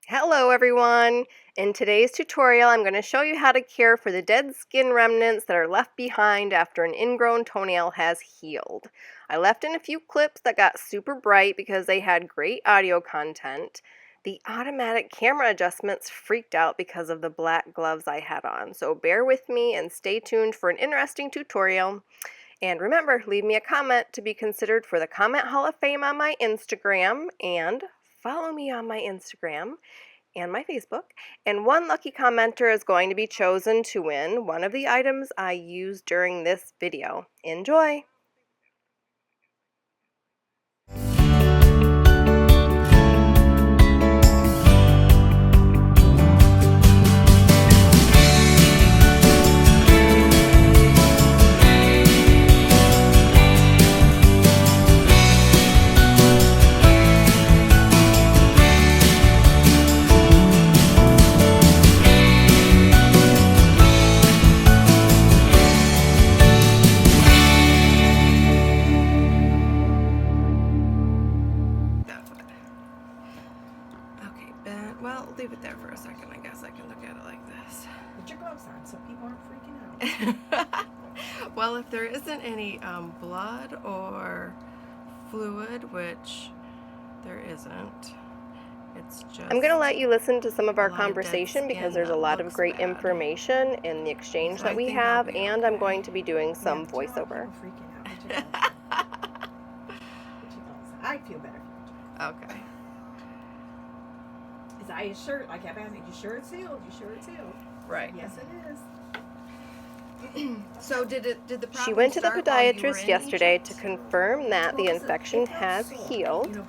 Hello everyone! In today's tutorial I'm going to show you how to care for the dead skin remnants that are left behind after an ingrown toenail has healed. I left in a few clips that got super bright because they had great audio content. The automatic camera adjustments freaked out because of the black gloves I had on, so bear with me and stay tuned for an interesting tutorial. And remember, leave me a comment to be considered for the Comment Hall of Fame on my Instagram, and follow me on my Instagram and my Facebook, and one lucky commenter is going to be chosen to win one of the items I used during this video. Enjoy! Well, leave it there for a second. I guess I can look at it like this. Put your gloves on so people aren't freaking out. Well, if there isn't any blood or fluid, which there isn't, it's just... I'm going to let you listen to some of our conversation because there's a lot of great information in the exchange that we have, and I'm going to be doing some voiceover. I feel better. Okay. Are you sure? I kept asking, you sure it's healed? You sure it's healed? Right. Yes, it is. So did the problem? She went to the podiatrist yesterday to confirm that the infection has healed,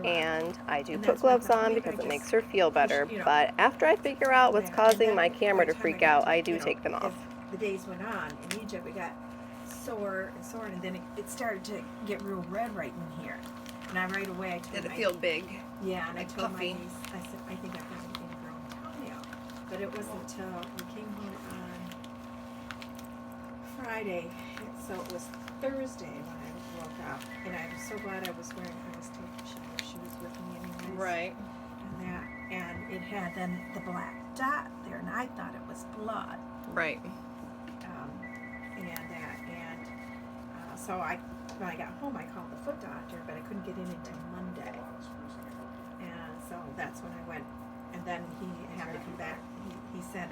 and I do put gloves on because it makes her feel better, but after I figure out what's causing my camera to freak out, I do take them off. The days went on, in Egypt we got sore, and then it started to get real red right in here. And I right away I told Did it feel big? Yeah, and like I told puffy. my niece, I said, I think I've got an ingrown toenail. But it wasn't until we came home on Friday, so it was Thursday when I woke up. And I was so glad I was taking shower shoes with me anyways. Right. And it had then the black dot there, and I thought it was blood. Right. So when I got home, I called the foot doctor, but I couldn't get in until Monday. And so that's when I went, and then he had me come back. He said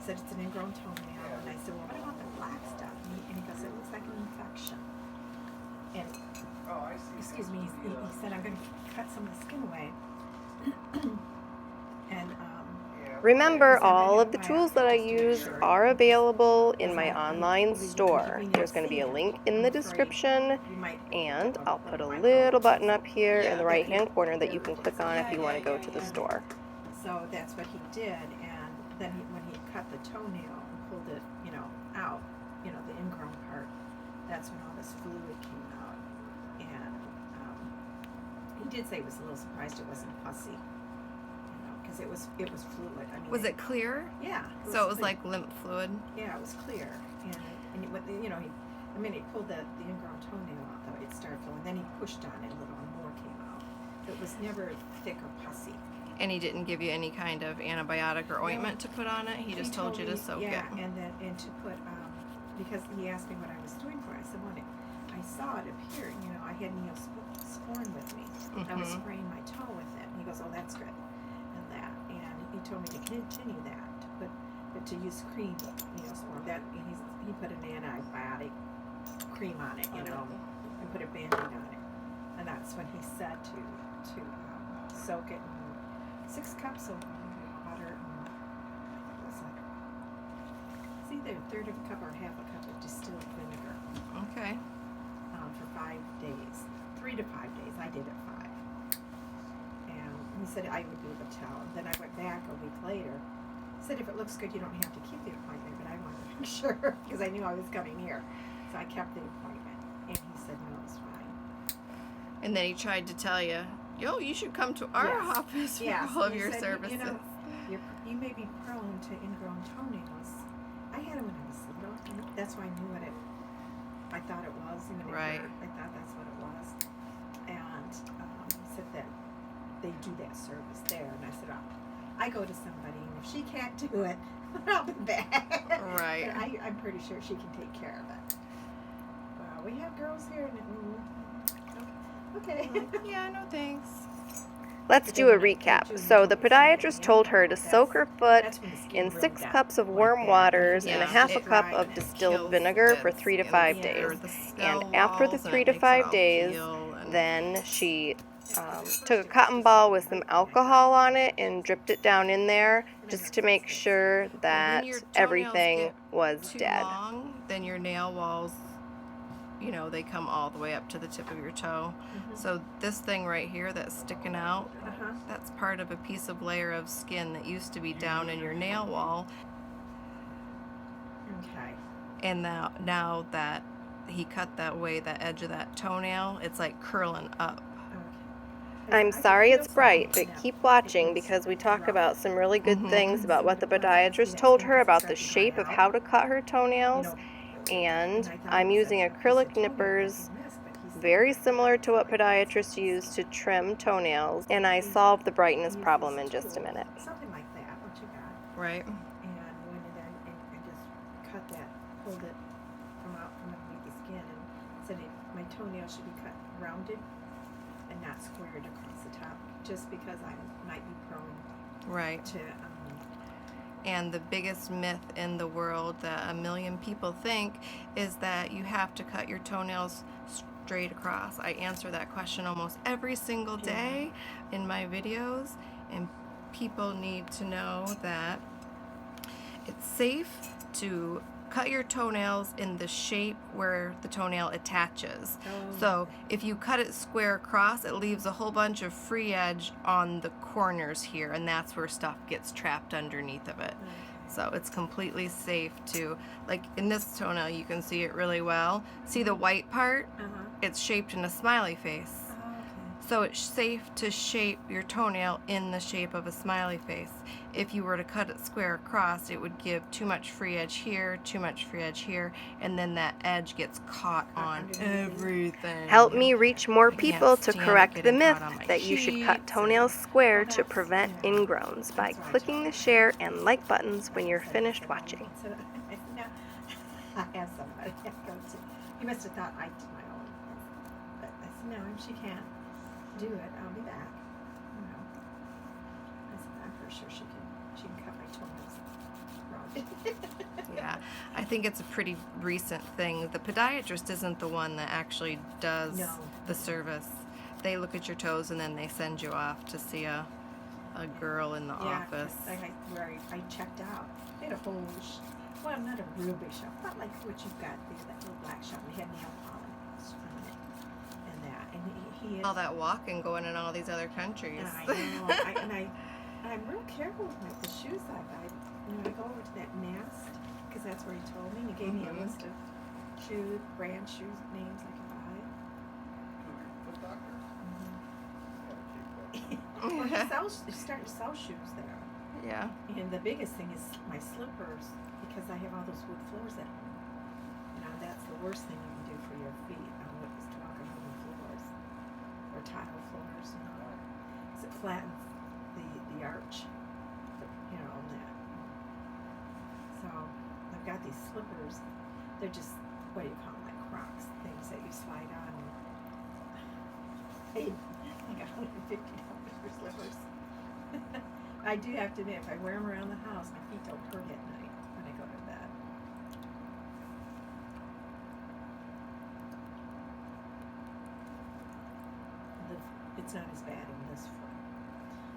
it's an ingrown toenail, and I said, well, what about the black stuff? And he goes, it looks like an infection. And excuse me, he said, I'm going to cut some of the skin away. And remember, all of the tools that I use are available in my online store. There's going to be a link in the description, and I'll put a little button up here in the right hand corner that you can click on if you want to go to the store. So that's what he did, and then when he cut the toenail and pulled it, out, the ingrown part, that's when all this fluid came out. And he did say he was a little surprised it wasn't pussy. Because it was fluid. I mean, was it clear? Yeah. So it was like lymph fluid? Yeah, it was clear. And he pulled the ingrown toenail out, though, it started flowing. Then he pushed on it a little and more came out. It was never thick or pussy. And he didn't give you any kind of antibiotic or ointment to put on it? He just told you to soak it? Yeah, and to put, because he asked me what I was doing for it. I said, well, I saw it appear, I had Neosporin with me. I was spraying my toe with it. And he goes, oh, that's good. He told me to continue that, but to use cream, that he put an antibiotic cream on it, and put a Band-Aid on it, and that's when he said to soak it in 6 cups of water. What's that? It's either a third of a cup or half a cup of distilled vinegar. Okay. For 5 days, 3 to 5 days. I did it 5. He said I would be able to tell. And then I went back a week later. He said if it looks good, you don't have to keep the appointment, but I wanted to make sure because I knew I was coming here. So I kept the appointment. And he said no, it's fine. And then he tried to tell you, yo, you should come to our office for all of your services. You may be prone to ingrown toenails. I had them when I was little. And that's why I knew what I thought it was. Right. I thought that's what it was. And he said that they do that service there, and I said, I go to somebody, and if she can't do it, I'll be back. Right. But I'm pretty sure she can take care of it. Wow, we have girls here. Okay. Yeah, no thanks. Let's do a recap. So the podiatrist told her to soak her foot in 6 cups of warm waters and a half a cup of distilled vinegar for 3 to 5 days. And after the 3 to 5 days, then she took a cotton ball with some alcohol on it and dripped it down in there just to make sure that everything was dead. Then your nail walls, you know, they come all the way up to the tip of your toe. So this thing right here that's sticking out, that's part of a piece of layer of skin that used to be down in your nail wall. Okay. And now that he cut that away, that edge of that toenail, it's like curling up. I'm sorry it's bright, but keep watching because we talk about some really good things about what the podiatrist told her about the shape of how to cut her toenails. And I'm using acrylic nippers, very similar to what podiatrists use to trim toenails. And I solved the brightness problem in just a minute. Something like that, what you got. Right. And went in there and just cut that, pulled it from underneath the skin, and said my toenail should be cut rounded and not squared across the top, just because I might be prone to and the biggest myth in the world that a million people think is that you have to cut your toenails straight across. I answer that question almost every single day in my videos, and people need to know that it's safe to cut your toenails in the shape where the toenail attaches. So if you cut it square across, it leaves a whole bunch of free edge on the corners here, and that's where stuff gets trapped underneath of it. So it's completely safe to, like in this toenail, you can see it really well. See the white part? It's shaped in a smiley face. So it's safe to shape your toenail in the shape of a smiley face. If you were to cut it square across, it would give too much free edge here, too much free edge here, and then that edge gets caught on everything. Help me reach more people to correct the myth that you should cut toenails square to prevent ingrowns by clicking the share and like buttons when you're finished watching. I have somebody I go to. He must have thought I did my own. But I said, no, she can't do it. I'll be back. You know. I said, I'm pretty sure she can cut my toenails round. Yeah, I think it's a pretty recent thing. The podiatrist isn't the one that actually does the service. They look at your toes and then they send you off to see a girl in the office. Where I checked out. They had a whole, well, not a real big shop, not like what you've got there, that little black shop. We had nail polish on it and that. And he had, all that walking going in all these other countries. I know. I'm real careful with the shoes I buy. When I go over to that nest, because that's where he told me. He gave me a list of shoes, brand shoes, names I can buy. Well, he's starting to sell shoes there. Yeah. And the biggest thing is my slippers, because I have all those wood floors at home. Now that's the worst thing you can do for your feet. Is to walk on wooden floors or tile floors. You know, because it flattens the arch. You know, on that. So I've got these slippers. They're just, what do you call them, like Crocs, things that you slide on. I paid like $150 for slippers. I do have to admit, if I wear them around the house, my feet don't hurt at night when I go to bed. It's not as bad in this foot.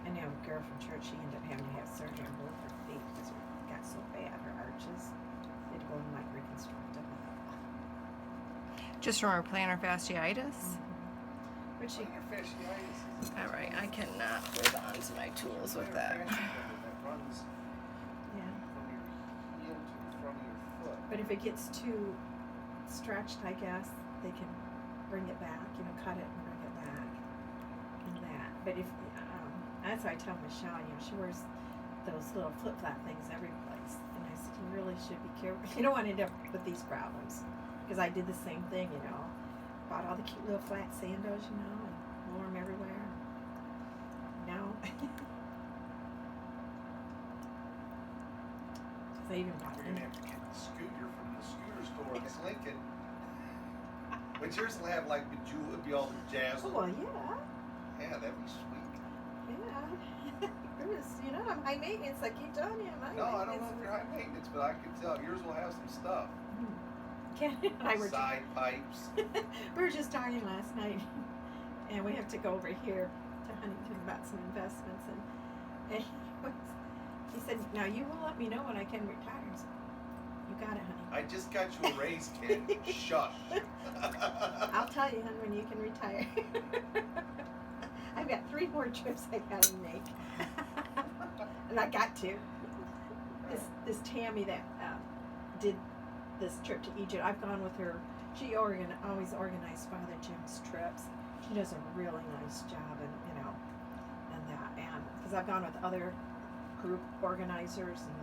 I know a girl from church, she ended up having to have surgery on both her feet because it got so bad, her arches. They had to go and like reconstruct them. Just from her plantar fasciitis? But she... Alright, I cannot hold on to my tools with that. Yeah. But if it gets too stretched, I guess, they can bring it back, you know, cut it and bring it back. And that. But if, that's why I tell Michelle, you know, she wears those little flip-flop things every place. And I said, you really should be careful. You don't want to end up with these problems. Because I did the same thing, you know. Bought all the cute little flat sandals, you know, and wore them everywhere. Now, They even got We're in gonna there. have to get the scooter from the scooter store in Lincoln. But yours will have like it'll be all the jazz. Oh, well, yeah. Yeah, that'd be sweet. Yeah. Yours, you know, I'm high maintenance. I keep telling you, I'm high No, I don't maintenance. know if you're high maintenance, but I can tell yours will have some stuff. Ken and I were Side pipes. we were just talking last night, and we have to go over here to Huntington about some investments, and he said, "Now you will let me know when I can retire." I said, "You got it, honey." I just got you a raise, kid. Shush. I'll tell you, hon, when you can retire. I've got 3 more trips I gotta make, and I got to. This Tammy that did this trip to Egypt, I've gone with her. She always organized Father Jim's trips. She does a really nice job, and because I've gone with other group organizers, and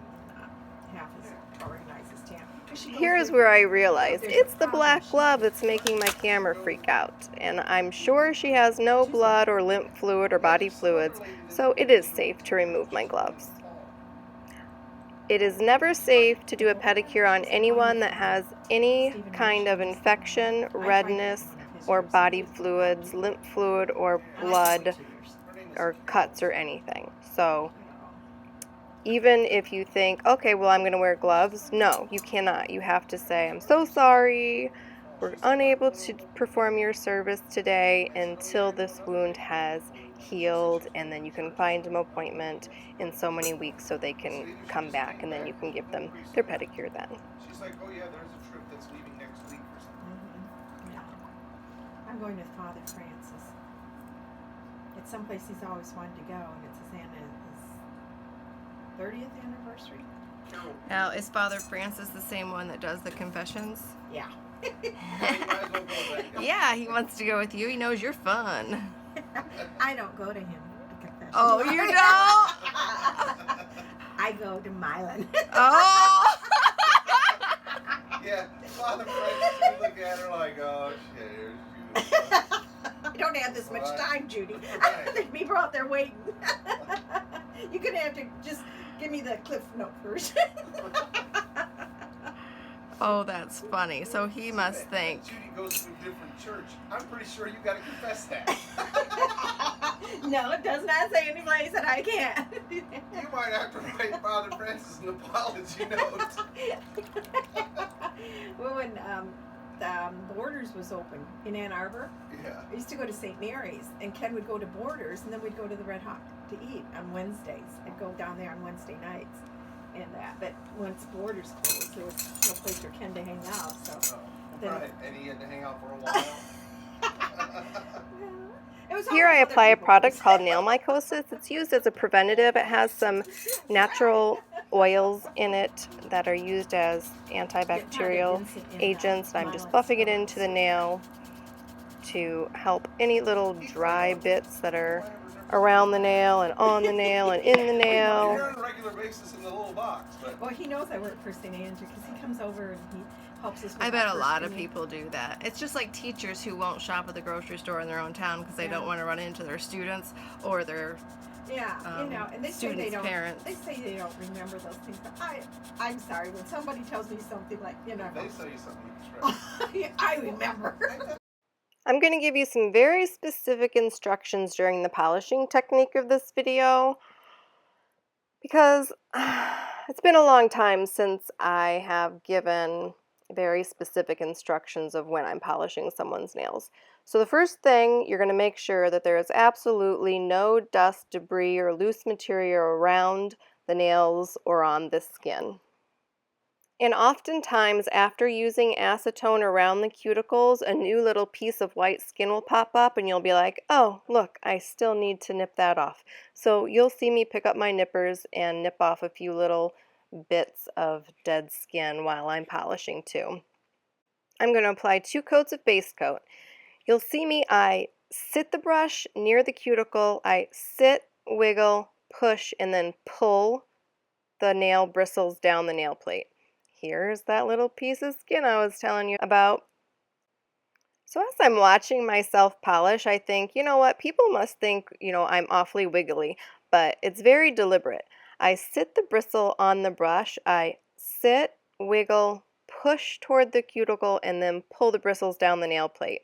half as organized as Tammy. Here's where I realized it's the black glove that's making my camera freak out. And I'm sure she has no blood or lymph fluid or body fluids, so it is safe to remove my gloves. It is never safe to do a pedicure on anyone that has any kind of infection, redness, or body fluids, lymph fluid, or blood, or cuts or anything. So even if you think, okay, well, I'm going to wear gloves, no, you cannot. You have to say, I'm so sorry, we're unable to perform your service today until this wound has healed, and then you can find an appointment in so many weeks so they can come back, and then you can give them their pedicure then. She's like, oh yeah, there's a trip that's leaving next week or something. Yeah. I'm going with Father Francis. It's someplace he's always wanted to go, and it's his 30th anniversary. Now, is Father Francis the same one that does the confessions? Yeah. Yeah, he wants to go with you. He knows you're fun. I don't go to him to confession. Oh, you don't? I go to Milan. Oh! Yeah, Father Francis, you look at her like, oh shit, here's you. I don't have this much time, Judy. Right. There's people out there waiting. You're gonna have to just give me the Cliff Note version. Oh, that's funny. So he must think. Judy goes to a different church. I'm pretty sure you got to confess that. No, it does not say any place that I can't. You might have to write Father Francis an apology note. Well, when Borders was open in Ann Arbor, Yeah. I used to go to St. Mary's, and Ken would go to Borders, and then we'd go to the Red Hawk to eat on Wednesdays. I'd go down there on Wednesday nights. And but once Borders closed, there was no place for Ken to hang out. So then, Right, and he had to hang out for a while. it was Here I always apply other a people. product called nail mycosis. It's used as a preventative. It has some natural oils in it that are used as antibacterial agents. And I'm just buffing it into the nail to help any little dry bits that are around the nail and on the nail and in the nail. You're on a regular basis in the little box, but Well, he knows I work for St. Andrew because he comes over and he helps us with I bet that a lot first of aid. people do that. It's just like teachers who won't shop at the grocery store in their own town because they Yeah. don't want to run into their students or their Yeah, and they say they students' don't. parents. They say they don't remember those things, but I'm sorry when somebody tells me something like, if they tell you something, you can trust. I remember. I'm going to give you some very specific instructions during the polishing technique of this video because it's been a long time since I have given very specific instructions of when I'm polishing someone's nails. So the first thing, you're going to make sure that there is absolutely no dust, debris, or loose material around the nails or on the skin. And oftentimes, after using acetone around the cuticles, a new little piece of white skin will pop up and you'll be like, oh, look, I still need to nip that off. So you'll see me pick up my nippers and nip off a few little bits of dead skin while I'm polishing too. I'm going to apply 2 coats of base coat. You'll see me, I sit the brush near the cuticle, I sit, wiggle, push, and then pull the nail bristles down the nail plate. Here's that little piece of skin I was telling you about. So as I'm watching myself polish, I think, you know what, people must think, I'm awfully wiggly, but it's very deliberate. I sit the bristle on the brush, I sit, wiggle, push toward the cuticle, and then pull the bristles down the nail plate.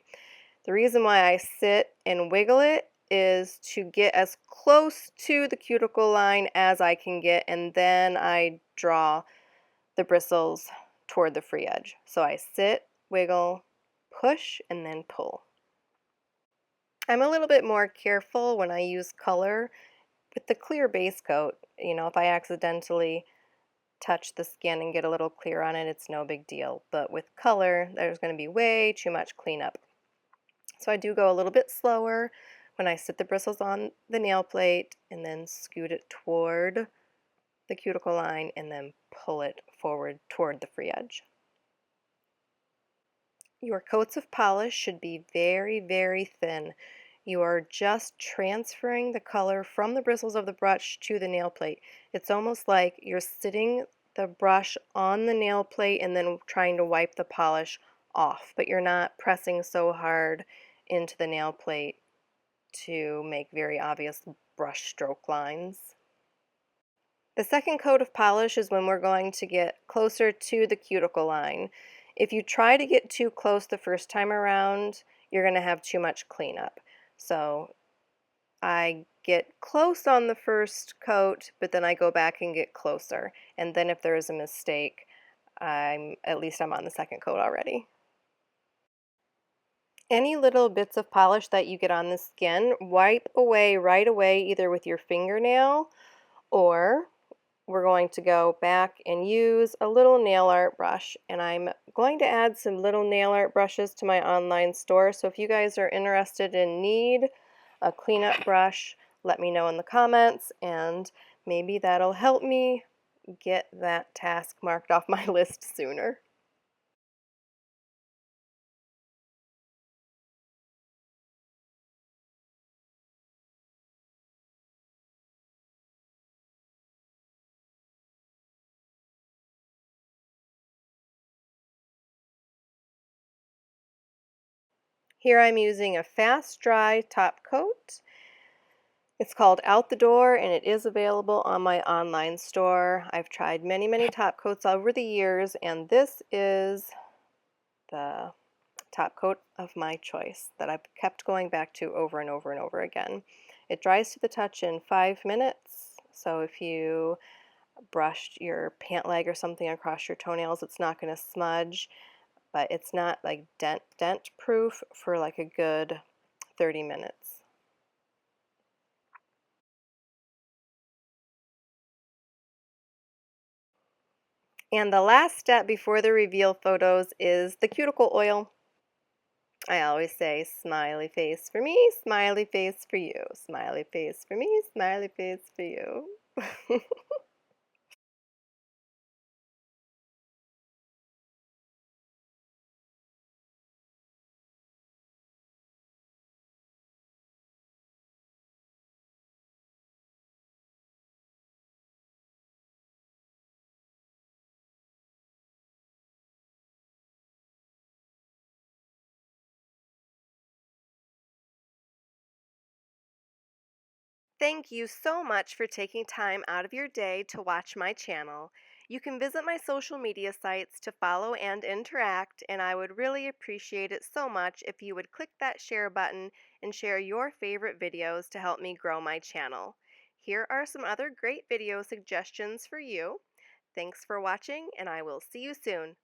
The reason why I sit and wiggle it is to get as close to the cuticle line as I can get, and then I draw the bristles toward the free edge. So I sit, wiggle, push, and then pull. I'm a little bit more careful when I use color. With the clear base coat, if I accidentally touch the skin and get a little clear on it, it's no big deal. But with color, there's going to be way too much cleanup. So I do go a little bit slower when I sit the bristles on the nail plate and then scoot it toward the cuticle line and then pull it forward toward the free edge. Your coats of polish should be very, very thin. You are just transferring the color from the bristles of the brush to the nail plate. It's almost like you're sitting the brush on the nail plate and then trying to wipe the polish off, but you're not pressing so hard into the nail plate to make very obvious brush stroke lines. The second coat of polish is when we're going to get closer to the cuticle line. If you try to get too close the first time around, you're going to have too much cleanup. So I get close on the first coat, but then I go back and get closer. And then if there is a mistake, at least I'm on the second coat already. Any little bits of polish that you get on the skin, wipe away right away, either with your fingernail, or we're going to go back and use a little nail art brush. And I'm going to add some little nail art brushes to my online store. So if you guys are interested and need a cleanup brush, let me know in the comments, and maybe that'll help me get that task marked off my list sooner. Here I'm using a fast dry top coat. It's called Out the Door, and it is available on my online store. I've tried many, many top coats over the years, and this is the top coat of my choice that I've kept going back to over and over and over again. It dries to the touch in 5 minutes, so if you brushed your pant leg or something across your toenails, it's not going to smudge, but it's not like dent proof for like a good 30 minutes. And the last step before the reveal photos is the cuticle oil. I always say smiley face for me, smiley face for you, smiley face for me, smiley face for you. Thank you so much for taking time out of your day to watch my channel. You can visit my social media sites to follow and interact, and I would really appreciate it so much if you would click that share button and share your favorite videos to help me grow my channel. Here are some other great video suggestions for you. Thanks for watching, and I will see you soon.